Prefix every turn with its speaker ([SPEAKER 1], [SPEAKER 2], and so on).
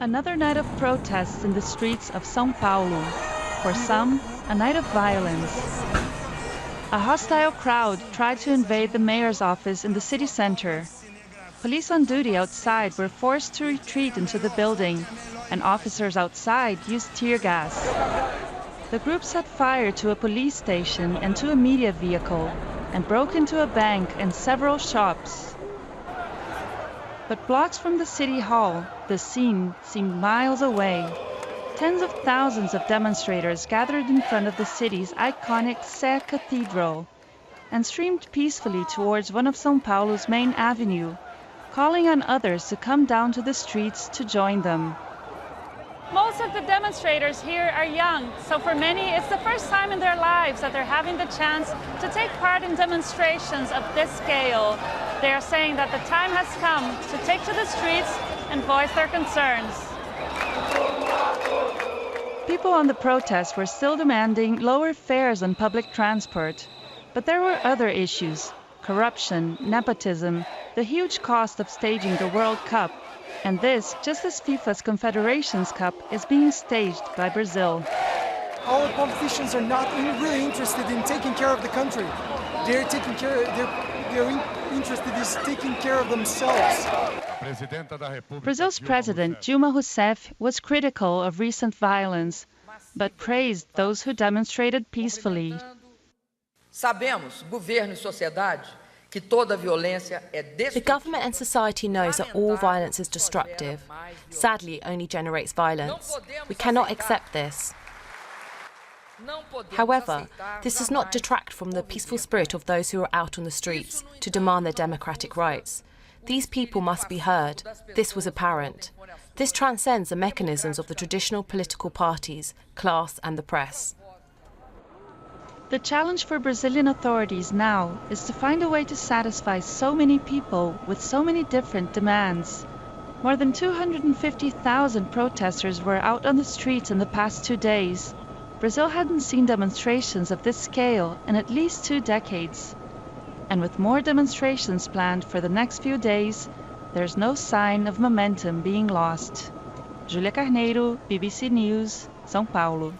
[SPEAKER 1] Another night of protests in the streets of São Paulo. For some, a night of violence. A hostile crowd tried to invade the mayor's office in the city center. Police on duty outside were forced to retreat into the building, and officers outside used tear gas. The group set fire to a police station and to a media vehicle, and broke into a bank and several shops. But blocks from the city hall, the scene seemed miles away. Tens of thousands of demonstrators gathered in front of the city's iconic Sé Cathedral and streamed peacefully towards one of São Paulo's main avenues, calling on others to come down to the streets to join them. Most of the demonstrators here are young, so for many it's the first time in their lives that they're having the chance to take part in demonstrations of this scale. They are saying that the time has come to take to the streets and voice their concerns. People on the protest were still demanding lower fares on public transport, but there were other issues: corruption, nepotism, the huge cost of staging the World Cup, and this just as FIFA's Confederations Cup is being staged by Brazil.
[SPEAKER 2] Our politicians are not really interested in taking care of the country. They're interested in taking care of themselves.
[SPEAKER 1] Brazil's president, Dilma Rousseff, was critical of recent violence, but praised those who demonstrated peacefully.
[SPEAKER 3] Sabemos, governo e sociedade, que toda violência é destrutiva.
[SPEAKER 4] The government and society knows that all violence is destructive. Sadly, it only generates violence. We cannot accept this. However, this does not detract from the peaceful spirit of those who are out on the streets to demand their democratic rights. These people must be heard. This was apparent. This transcends the mechanisms of the traditional political parties, class and the press.
[SPEAKER 1] The challenge for Brazilian authorities now is to find a way to satisfy so many people with so many different demands. More than 250,000 protesters were out on the streets in the past 2 days. Brazil hadn't seen demonstrations of this scale in at least 2 decades. And with more demonstrations planned for the next few days, there's no sign of momentum being lost. Júlia Carneiro, BBC News, São Paulo.